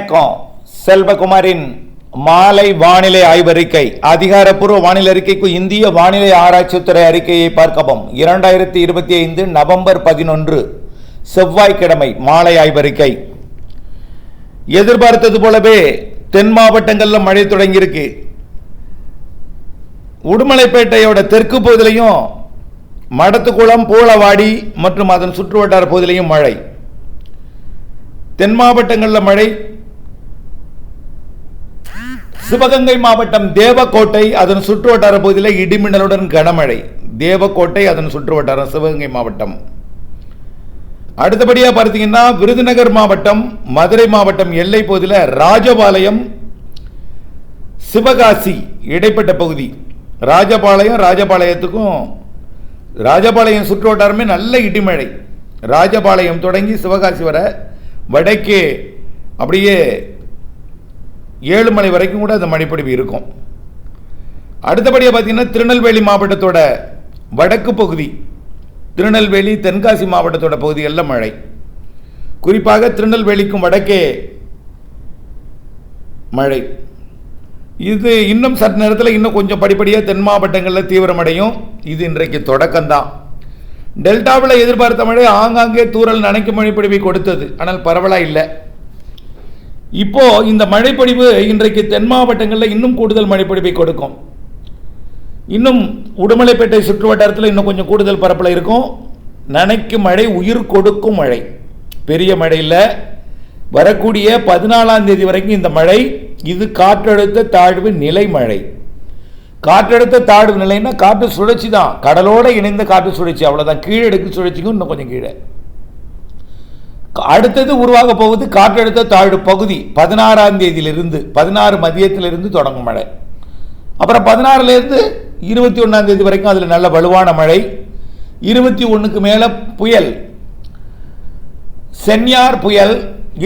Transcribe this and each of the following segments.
வணக்கம். செல்வகுமாரின் மாலை வானிலை ஆய்வறிக்கை. அதிகாரப்பூர்வ வானிலை அறிக்கைக்கு இந்திய வானிலை ஆராய்ச்சித்துறை அறிக்கையை பார்க்கவும். 2025 நவம்பர் 11 செவ்வாய்க்கிழமை மாலை ஆய்வறிக்கை. எதிர்பார்த்தது போலவே தென் மாவட்டங்களில் மழை தொடங்கியிருக்கு. உடுமலைப்பேட்டையோட தெற்கு பகுதியிலையும் மடத்துக்குளம், பூளவாடி மற்றும் அதன் சுற்று வட்டார பகுதியிலையும் மழை. தென் மாவட்டங்களில் மழை. சிவகங்கை மாவட்டம் தேவக்கோட்டை அதன் சுற்று வட்டார பகுதியில் இடிமின்னலுடன் கனமழை. தேவக்கோட்டை அதன் சுற்று வட்டாரம் சிவகங்கை மாவட்டம். அடுத்தபடியாக பார்த்தீங்கன்னா விருதுநகர் மாவட்டம், மதுரை மாவட்டம் எல்லை பகுதியில் ராஜபாளையம், சிவகாசி இடைப்பட்ட பகுதி. ராஜபாளையம் சுற்று வட்டாரமே நல்ல இடிமழை. ராஜபாளையம் தொடங்கி சிவகாசி வர வடக்கே அப்படியே ஏழுமலை வரைக்கும் கூட அந்த மழைப்பொழிவு இருக்கும். அடுத்தபடியாக பார்த்தீங்கன்னா திருநெல்வேலி மாவட்டத்தோட வடக்கு பகுதி, திருநெல்வேலி தென்காசி மாவட்டத்தோட பகுதிகளில் மழை. குறிப்பாக திருநெல்வேலிக்கும் வடக்கே மழை. இது இன்னும் சற்று நேரத்தில் இன்னும் கொஞ்சம் படிப்படியாக தென் மாவட்டங்களில் தீவிரமடையும். இது இன்றைக்கு தொடக்கம்தான். டெல்டாவில் எதிர்பார்த்த மழை ஆங்காங்கே தூறல் நனைக்கும் மழைப்பொழிவை கொடுத்தது. ஆனால் பரவலாக இல்லை. இப்போ இந்த மழைப்பொழிவு இன்றைக்கு தென் மாவட்டங்களில் இன்னும் கூடுதல் மழைப்பொழிவை கொடுக்கும். இன்னும் உடுமலைப்பேட்டை சுற்று வட்டாரத்தில் இன்னும் கொஞ்சம் கூடுதல் பரப்பில் இருக்கும். நனைக்கும் மழை, உயிர் கொடுக்கும் மழை. பெரிய மழை இல்லை. வரக்கூடிய 14ஆம் தேதி வரைக்கும் இந்த மழை. இது காற்றழுத்த தாழ்வு நிலை மழை. காற்றழுத்த தாழ்வு நிலைன்னா காற்று சுழற்சி தான், கடலோடு இணைந்த காற்று சுழற்சி, அவ்வளோதான். கீழடுக்கு சுழற்சிக்கும் இன்னும் கொஞ்சம் கீழே. அடுத்தது உருவாக போவது காற்றழுத்த தாழ்வு பகுதி. 16ஆம் தேதியிலிருந்து 16 மதியத்திலிருந்து தொடங்கும் மழை. அப்புறம் 16லேருந்து 21ஆம் தேதி வரைக்கும் அதில் நல்ல வலுவான மழை. 21க்கு மேலே புயல், சென்யார் புயல்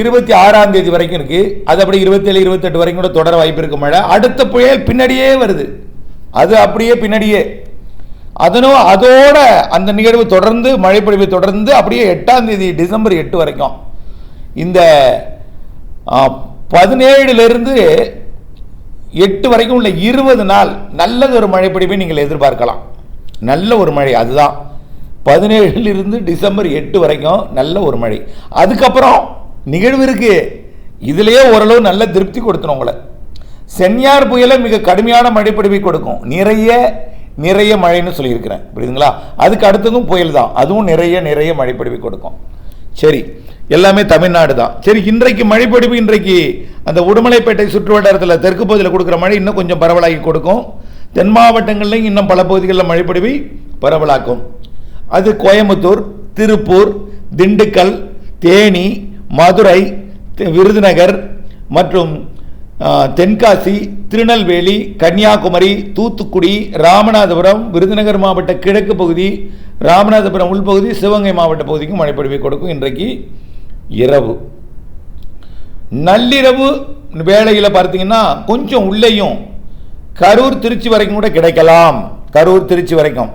26ஆம் தேதி வரைக்கும் இருக்கு. அது அப்படி 27, 28 வரைக்கும் கூட தொடர வாய்ப்பு இருக்கு மழை. அடுத்த புயல் பின்னாடியே வருது. அது அப்படியே பின்னாடியே அதோட அந்த நிகழ்வு தொடர்ந்து, மழைப்பொழிவு தொடர்ந்து அப்படியே 8ஆம் தேதி டிசம்பர் 8 வரைக்கும், இந்த 17லிருந்து 8 வரைக்கும் உள்ள 20 நாள் நல்லது ஒரு மழைப்பொழிவை நீங்கள் எதிர்பார்க்கலாம். நல்ல ஒரு மழை. அதுதான் 17லிருந்து டிசம்பர் 8 வரைக்கும் நல்ல ஒரு மழை. அதுக்கப்புறம் நிகழ்வு இருக்கு. இதுலேயே ஓரளவு நல்ல திருப்தி கொடுத்தணும் உங்களை. சென்யார் புயலை மிக கடுமையான மழைப்பொழிவை கொடுக்கும். நிறைய மழைன்னு சொல்லியிருக்கிறேன், புரியுதுங்களா? அதுக்கு அடுத்ததும் புயல் தான், அதுவும் நிறைய மழைப்பொழிவை கொடுக்கும். சரி, எல்லாமே தமிழ்நாடு தான். சரி, இன்றைக்கு மழைப்பொழிவு இன்றைக்கு அந்த உடுமலைப்பேட்டை சுற்று வட்டாரத்தில் தெற்கு பகுதியில் கொடுக்குற மழை இன்னும் கொஞ்சம் பரவலாகி கொடுக்கும். தென் மாவட்டங்கள்லையும் இன்னும் பல பகுதிகளில் மழைப்பொழிவை பரவலாக்கும். அது கோயம்புத்தூர், திருப்பூர், திண்டுக்கல், தேனி, மதுரை, விருதுநகர் மற்றும் தென்காசி, திருநெல்வேலி, கன்னியாகுமரி, தூத்துக்குடி, ராமநாதபுரம், விருதுநகர் மாவட்ட கிழக்கு பகுதி, ராமநாதபுரம் உள்பகுதி, சிவகங்கை மாவட்ட பகுதிக்கும் மழைப்பொழிவை கொடுக்கும். இன்றைக்கு இரவு நள்ளிரவு வேளையில் பார்த்தீங்கன்னா கொஞ்சம் உள்ளேயும் கரூர், திருச்சி வரைக்கும் கூட கிடைக்கலாம். கரூர், திருச்சி வரைக்கும்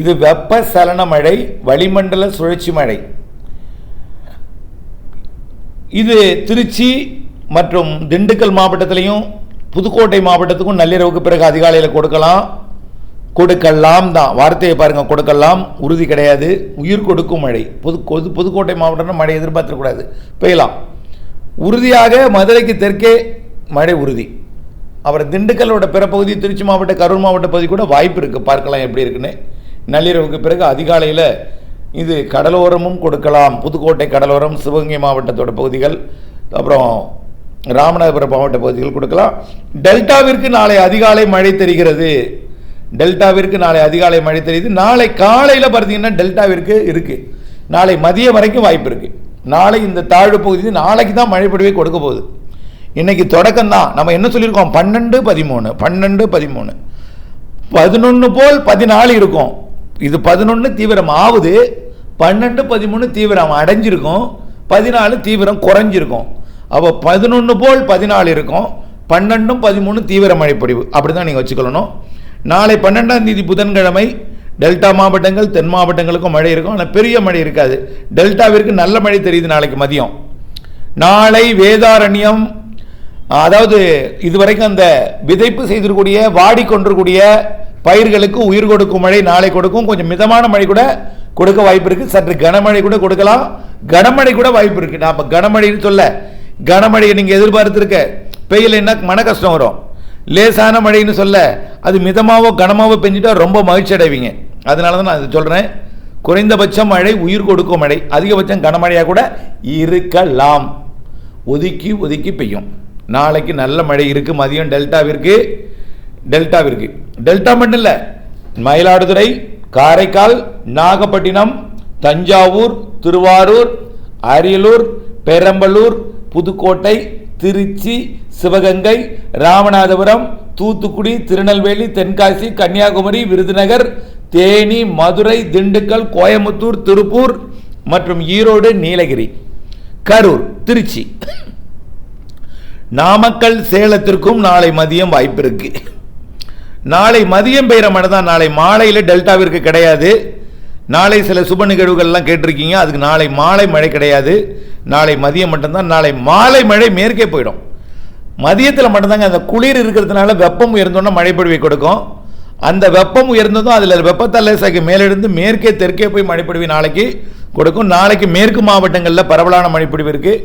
இது வெப்ப சலன மழை, வளிமண்டல சுழற்சி மழை. இது திருச்சி மற்றும் திண்டுக்கல் மாவட்டத்திலையும் புதுக்கோட்டை மாவட்டத்துக்கும் நள்ளிரவுக்கு பிறகு அதிகாலையில் கொடுக்கலாம் தான். வார்த்தையை பாருங்கள், கொடுக்கலாம், உறுதி கிடையாது. உயிர் கொடுக்கும் மழை. புதுக்கோட்டை மாவட்டம் மழை எதிர்பார்த்துக்கூடாது, பெய்யலாம். உறுதியாக மதுரைக்கு தெற்கே மழை உறுதி. அப்புறம் திண்டுக்கலோட பிற பகுதி, திருச்சி மாவட்ட, கரூர் மாவட்ட பகுதி கூட வாய்ப்பு இருக்குது. பார்க்கலாம் எப்படி இருக்குன்னு. நள்ளிரவுக்கு பிறகு அதிகாலையில் இது கடலோரமும் கொடுக்கலாம். புதுக்கோட்டை கடலோரம், சிவகங்கை மாவட்டத்தோட பகுதிகள், அப்புறம் ராமநாதபுரம் மாவட்ட பகுதிகள் கொடுக்கலாம். டெல்டாவிற்கு நாளை அதிகாலை மழை தெரிகிறது. நாளை காலையில் பார்த்தீங்கன்னா டெல்டாவிற்கு இருக்கு. நாளை மதியம் வரைக்கும் வாய்ப்பு இருக்கு. நாளை இந்த தாழ்வு பகுதி நாளைக்கு தான் மழை பொழிவை கொடுக்க போகுது. இன்னைக்கு தொடக்கம் தான். நம்ம என்ன சொல்லியிருக்கோம்? 12, 13 11 போல் 14 இருக்கும். இது 11 தீவிரம் ஆகுது, 12, 13 தீவிரம் அடைஞ்சிருக்கும், 14 தீவிரம் குறைஞ்சிருக்கும். அப்போ 11 போல் 14 இருக்கும், 12, 13 தீவிர மழைப்பொழிவு. அப்படி தான் நீங்கள் வச்சுக்கொள்ளணும். நாளை 12ஆம் தேதி புதன்கிழமை டெல்டா மாவட்டங்கள் தென் மாவட்டங்களுக்கும் மழை இருக்கும். ஆனால் பெரிய மழை இருக்காது. டெல்டாவிற்கு நல்ல மழை தெரியுது நாளைக்கு மதியம். நாளை வேதாரண்யம், அதாவது இதுவரைக்கும் அந்த விதைப்பு செய்திருக்கூடிய வாடிக்கொண்டிருக்கூடிய பயிர்களுக்கு உயிர் கொடுக்கும் மழை நாளை கொடுக்கும். கொஞ்சம் மிதமான மழை கூட கொடுக்க வாய்ப்பு இருக்கு. சற்று கனமழை கூட கொடுக்கலாம், கனமழை கூட வாய்ப்பு இருக்கு. நான் கனமழைன்னு சொல்ல, கனமழையை நீங்க எதிர்பார்த்திருக்க பெய்யலைன்னா மன கஷ்டம் வரும். லேசான மழைன்னு சொல்ல, அது மிதமாவோ கனமாவோ பெஞ்சிட்டா ரொம்ப மகிழ்ச்சி அடைவீங்க. அதனால தான் நான் இது சொல்றேன். குறைந்தபட்சம் மழை உயிர் கொடுக்கும் மழை, அதிகபட்சம் கனமழையாக கூட இருக்கலாம். ஒதுக்கி ஒதுக்கி பெய்யும். நாளைக்கு நல்ல மழை இருக்கு. மதியம் டெல்டாவிற்கு டெல்டா மட்டும் இல்லை, மயிலாடுதுறை, காரைக்கால், நாகப்பட்டினம், தஞ்சாவூர், திருவாரூர், அரியலூர், பெரம்பலூர், புதுக்கோட்டை, திருச்சி, சிவகங்கை, ராமநாதபுரம், தூத்துக்குடி, திருநெல்வேலி, தென்காசி, கன்னியாகுமரி, விருதுநகர், தேனி, மதுரை, திண்டுக்கல், கோயம்புத்தூர், திருப்பூர் மற்றும் ஈரோடு, நீலகிரி, கரூர், திருச்சி, நாமக்கல், சேலத்திற்கும் நாளை மதியம் வாய்ப்பு இருக்கு. நாளை மதியம் பெய்கிற மழை தான். நாளை மாலையில் டெல்டாவிற்கு கிடையாது. நாளை சில சுப நிகழ்வுகள்லாம் கேட்டிருக்கீங்க, அதுக்கு நாளை மாலை மழை கிடையாது. நாளை மதியம் மட்டும்தான். நாளை மாலை மழை மேற்கே போயிடும். மதியத்தில் மட்டும்தாங்க அந்த குளிர் இருக்கிறதுனால வெப்பம் உயர்ந்தோன்னா மழைப்பொழிவை கொடுக்கும். அந்த வெப்பம் உயர்ந்ததும் அதில் வெப்பத்தலைசாக்கு மேலிருந்து மேற்கே தெற்கே போய் மழைப்பொழிவை நாளைக்கு கொடுக்கும். நாளைக்கு மேற்கு மாவட்டங்களில் பரவலான மழைப்பொழிவு இருக்குது.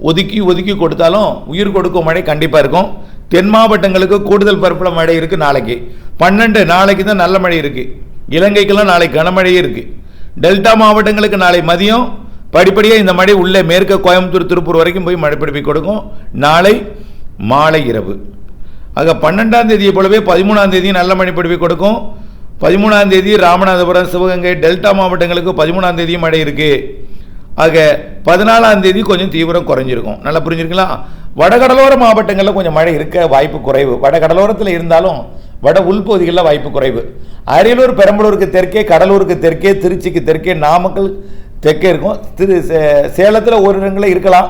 ஒதுக்கி ஒதுக்கி கொடுத்தாலும் உயிர் கொடுக்கும் மழை கண்டிப்பாக இருக்கும். தென் மாவட்டங்களுக்கு கூடுதல் பரப்பில் மழை இருக்குது. நாளைக்கு 12 நாளைக்கு தான் நல்ல மழை இருக்குது. இலங்கைக்கெல்லாம் நாளை கனமழையே இருக்குது. டெல்டா மாவட்டங்களுக்கு நாளை மதியம் படிப்படியாக இந்த மழை உள்ளே மேற்கு கோயம்புத்தூர், திருப்பூர் வரைக்கும் போய் மழை பிடிப்பை கொடுக்கும். நாளை மாலை இரவு ஆக 12ஆம் தேதியை போலவே 13ஆம் தேதி நல்ல மழை பிடிப்பை கொடுக்கும். 13ஆம் தேதி ராமநாதபுரம், சிவகங்கை, டெல்டா மாவட்டங்களுக்கு 13ஆம் தேதி மழை இருக்குது. ஆக 14ஆம் தேதி கொஞ்சம் தீவிரம் குறைஞ்சிருக்கும். நல்லா புரிஞ்சிருக்கலாம். வடகடலோர மாவட்டங்களில் கொஞ்சம் மழை இருக்க வாய்ப்பு குறைவு. வடகடலோரத்தில் இருந்தாலும் வட உள்பகுதிகளில் வாய்ப்பு குறைவு. அரியலூர், பெரம்பலூருக்கு தெற்கே, கடலூருக்கு தெற்கே, திருச்சிக்கு தெற்கே, நாமக்கல் தெற்கே இருக்கும். சேலத்தில் ஒரு இடங்களில் இருக்கலாம்,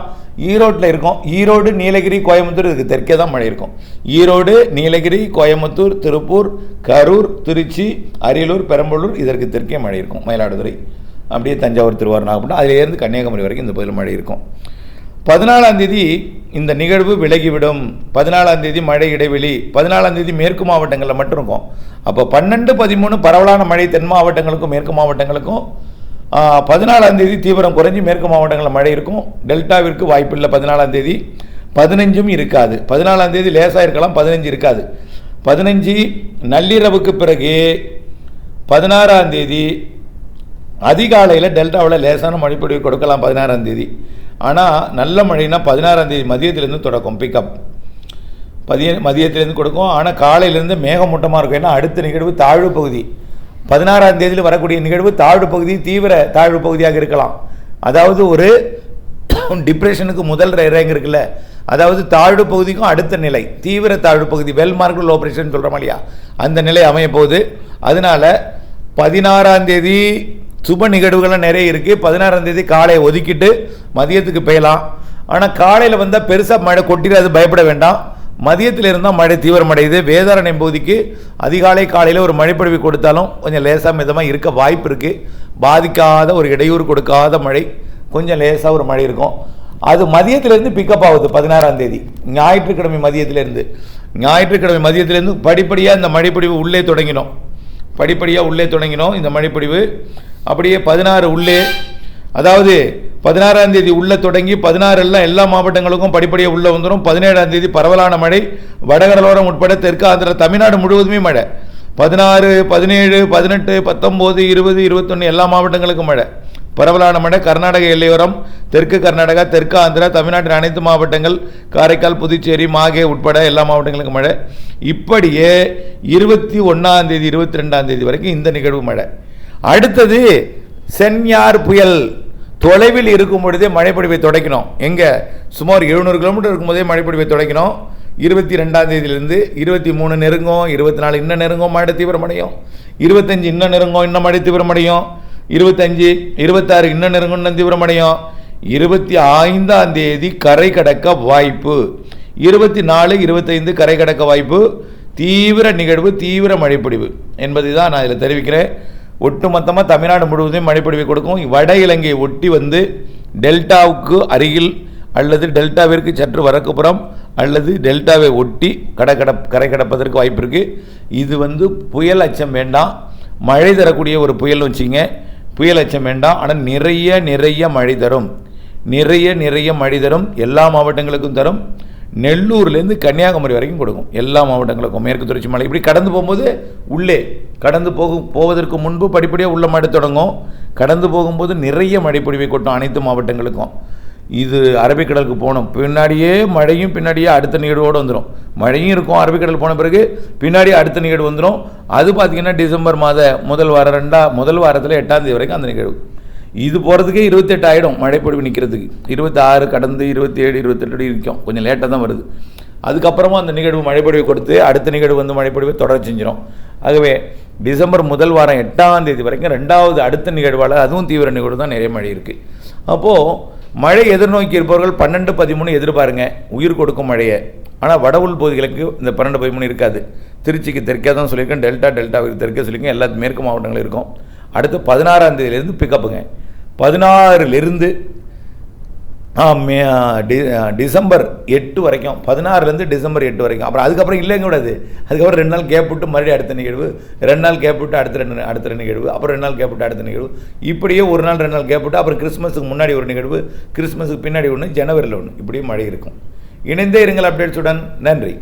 ஈரோட்டில் இருக்கும். ஈரோடு, நீலகிரி, கோயம்புத்தூர் இதுக்கு தெற்கே தான் மழை இருக்கும். ஈரோடு, நீலகிரி, கோயம்புத்தூர், திருப்பூர், கரூர், திருச்சி, அரியலூர், பெரம்பலூர் இதற்கு தெற்கே மழை இருக்கும். மயிலாடுதுறை, அப்படியே தஞ்சாவூர், திருவாரூர், நாகப்பட்டினம், அதிலேருந்து கன்னியாகுமரி வரைக்கும் இந்த பகுதியில் மழை இருக்கும். 14ஆம் தேதி இந்த நிகழ்வு விலகிவிடும். 14ஆம் தேதி மழை இடைவெளி. 14ஆம் தேதி மேற்கு மாவட்டங்களில் மட்டும் இருக்கும். அப்போ 12, 13 பரவலான மழை தென் மாவட்டங்களுக்கும் மேற்கு மாவட்டங்களுக்கும். 14ஆம் தேதி தீவிரம் குறைஞ்சி மேற்கு மாவட்டங்களில் மழை இருக்கும். டெல்டாவிற்கு வாய்ப்பில்லை. 14ஆம் தேதி 15ம் இருக்காது. 14ஆம் தேதி லேசாக இருக்கலாம், 15 இருக்காது. 15 நள்ளிரவுக்கு பிறகு 16ஆம் தேதி அதிகாலையில் டெல்டாவில் லேசான மழைப்பொழிவு கொடுக்கலாம். 16ஆம் தேதி ஆனால் நல்ல மழைனா 16ஆம் தேதி மதியத்திலேருந்து தொடக்கும். பிக்கப் மதியத்திலேருந்து கொடுக்கும். ஆனால் காலையிலேருந்து மேகமூட்டமாக இருக்கும். ஏன்னா அடுத்த நிகழ்வு தாழ்வு பகுதி. 16ஆம் தேதியில் வரக்கூடிய நிகழ்வு தாழ்வு பகுதி, தீவிர தாழ்வு பகுதியாக இருக்கலாம். அதாவது ஒரு டிப்ரெஷனுக்கு முதல் ரேங்க் இருக்குல்ல, அதாவது தாழ்வு பகுதிக்கும் அடுத்த நிலை தீவிர தாழ்வு பகுதி, வெல் மார்க்டு லோ ப்ரெஷர்னு சொல்கிறோம் இல்லையா, அந்த நிலை அமைய போகுது. அதனால 16ஆம் தேதி சுப நிகழ்வுகள்லாம் நிறைய இருக்குது. 16ஆம் தேதி காலையை ஒதுக்கிட்டு மதியத்துக்கு பெய்யலாம். ஆனால் காலையில் வந்தால் பெருசாக மழை கொட்டிடாது, பயப்பட வேண்டாம். மதியத்தில் இருந்தால் மழை தீவிரமடையுது. வேதாரண்யம் பகுதிக்கு அதிகாலை காலையில் ஒரு மழைப்பொழிவு கொடுத்தாலும் கொஞ்சம் லேசாக மிதமாக இருக்க வாய்ப்பு இருக்குது. பாதிக்காத ஒரு இடையூறு கொடுக்காத மழை, கொஞ்சம் லேசாக ஒரு மழை இருக்கும். அது மதியத்திலேருந்து பிக்கப் ஆகுது. 16ஆம் தேதி ஞாயிற்றுக்கிழமை மதியத்திலேருந்து படிப்படியாக இந்த மழைப்பொழிவு உள்ளே தொடங்கினோம். இந்த மழைப்பொழிவு அப்படியே 16 உள்ளே, அதாவது 16ஆம் தேதி உள்ளே தொடங்கி 16 எல்லாம் எல்லா மாவட்டங்களுக்கும் படிப்படியாக உள்ளே வந்துடும். 17ஆம் தேதி பரவலான மழை, வடகடலோரம் உட்பட தெற்கு ஆந்திரா, தமிழ்நாடு முழுவதுமே மழை. 16, 17, 18, 19, 20, 21 எல்லா மாவட்டங்களுக்கும் மழை, பரவலான மழை. கர்நாடக எல்லையோரம், தெற்கு கர்நாடகா, தெற்கு ஆந்திரா, தமிழ்நாட்டின் அனைத்து மாவட்டங்கள், காரைக்கால், புதுச்சேரி, மாகே உட்பட எல்லா மாவட்டங்களுக்கும் மழை. இப்படியே 21ஆம் தேதி 22ஆம் தேதி வரைக்கும் இந்த நிகழ்வு மழை. அடுத்தது சென்யார் புயல் தொலைவில் இருக்கும் பொழுதே மழைப்பொழிவை தொடக்கணும். எங்கே சுமார் 700 கிலோமீட்டர் இருக்கும்போதே மழைப்பொழிவை தொடக்கணும். 22ஆம் தேதியிலிருந்து 23 நெருங்கும், 24 இன்னும் நெருங்கும், மழை தீவிரமடையும். 25 இன்னும் நெருங்கும், இன்னும் மழை தீவிரமடையும். 25, 26 இன்னும் நெருங்கும், இன்னும் தீவிரமடையும். 25ஆம் தேதி கரை கடக்க வாய்ப்பு. 24, 25 கரை கடக்க வாய்ப்பு. தீவிர நிகழ்வு, தீவிர மழைப்பொழிவு என்பதை தான் நான் இதில் தெரிவிக்கிறேன். ஒட்டுமொத்தமாக தமிழ்நாடு முழுவதும் மழைப்பொழிவை கொடுக்கும். வட இலங்கையை ஒட்டி வந்து டெல்டாவுக்கு அருகில் அல்லது டெல்டாவிற்கு சற்று வடக்குப்புறம் அல்லது டெல்டாவை ஒட்டி கரை கடப்பதற்கு வாய்ப்பு இருக்குது. இது புயல் அச்சம் வேண்டாம், மழை தரக்கூடிய ஒரு புயல் வச்சிங்க, புயல் அச்சம் வேண்டாம். ஆனால் நிறைய மழை தரும், நிறைய மழை தரும். எல்லா மாவட்டங்களுக்கும் தரும். நெல்லூர்லேருந்து கன்னியாகுமரி வரைக்கும் கொடுக்கும். எல்லா மாவட்டங்களுக்கும் மேற்கு தொடர்ச்சி மலை இப்படி கடந்து போகும்போது உள்ளே கடந்து போவதற்கு முன்பு படிப்படியாக உள்ள மழை தொடங்கும். கடந்து போகும்போது நிறைய மழை பொழிவை கொட்டும் அனைத்து மாவட்டங்களுக்கும். இது அரபிக்கடலுக்கு போகணும், பின்னாடியே மழையும் பின்னாடியே அடுத்த நிகழ்வோடு வந்துடும். மழையும் இருக்கும், அரபிக்கடல் போன பிறகு பின்னாடியே அடுத்த நிகழ்வு வந்துடும். அது பார்த்திங்கன்னா டிசம்பர் மாத முதல் வாரத்தில் 8ஆம் தேதி வரைக்கும் அந்த நிகழ்வு. இது போகிறதுக்கே 28 ஆகிடும் மழைப்பொழிவு நிற்கிறதுக்கு. 26 கடந்து 27 28 நிற்கும், கொஞ்சம் லேட்டாக தான் வருது. அதுக்கப்புறமா அந்த நிகழ்வு மழைப்பொழிவை கொடுத்து அடுத்த நிகழ்வு மழைப்பொழிவை தொடர செஞ்சிடும். ஆகவே டிசம்பர் முதல் வாரம் 8ஆம் தேதி வரைக்கும் 2வது அடுத்த நிகழ்வால் அதுவும் தீவிர நிகழ்வு தான் நிறைய மழை இருக்குது. அப்போது மழை எதிர்நோக்கி இருப்பவர்கள் 12, 13 எதிர்பாருங்க, உயிர் கொடுக்கும் மழையை. ஆனால் வட உள் பகுதிகளுக்கு இந்த 12, 13 இருக்காது. திருச்சிக்கு தெற்கே தான் சொல்லியிருக்கேன், டெல்டாவுக்கு தெற்கே சொல்லியிருக்கேன், எல்லா மேற்கு மாவட்டங்களும் இருக்கும். அடுத்து 16ஆம் தேதியிலேருந்து பிக்கப்புங்க. 16லிருந்து டிசம்பர் 8 வரைக்கும், 16லேருந்து டிசம்பர் 8 வரைக்கும். அப்புறம் அதுக்கப்புறம் இல்லைங்க கூடாது. அதுக்கப்புறம் 2 நாள் கேப் விட்டு மறுபடியும் அடுத்த நிகழ்வு, 2 நாள் கேப் விட்டு அடுத்த நிகழ்வு, அப்புறம் 2 நாள் கேப் விட்டு அடுத்த நிகழ்வு. இப்படியே 1 நாள் 2 நாள் கேப் விட்டு அப்புறம் கிறிஸ்மஸுக்கு முன்னாடி ஒரு நிகழ்வு, கிறிஸ்மஸுக்கு பின்னாடி ஒன்று, ஜனவரியில் ஒன்று, இப்படியே மழை இருக்கும். இணைந்தே இருங்கள் அப்டேட்ஸுடன். நன்றி.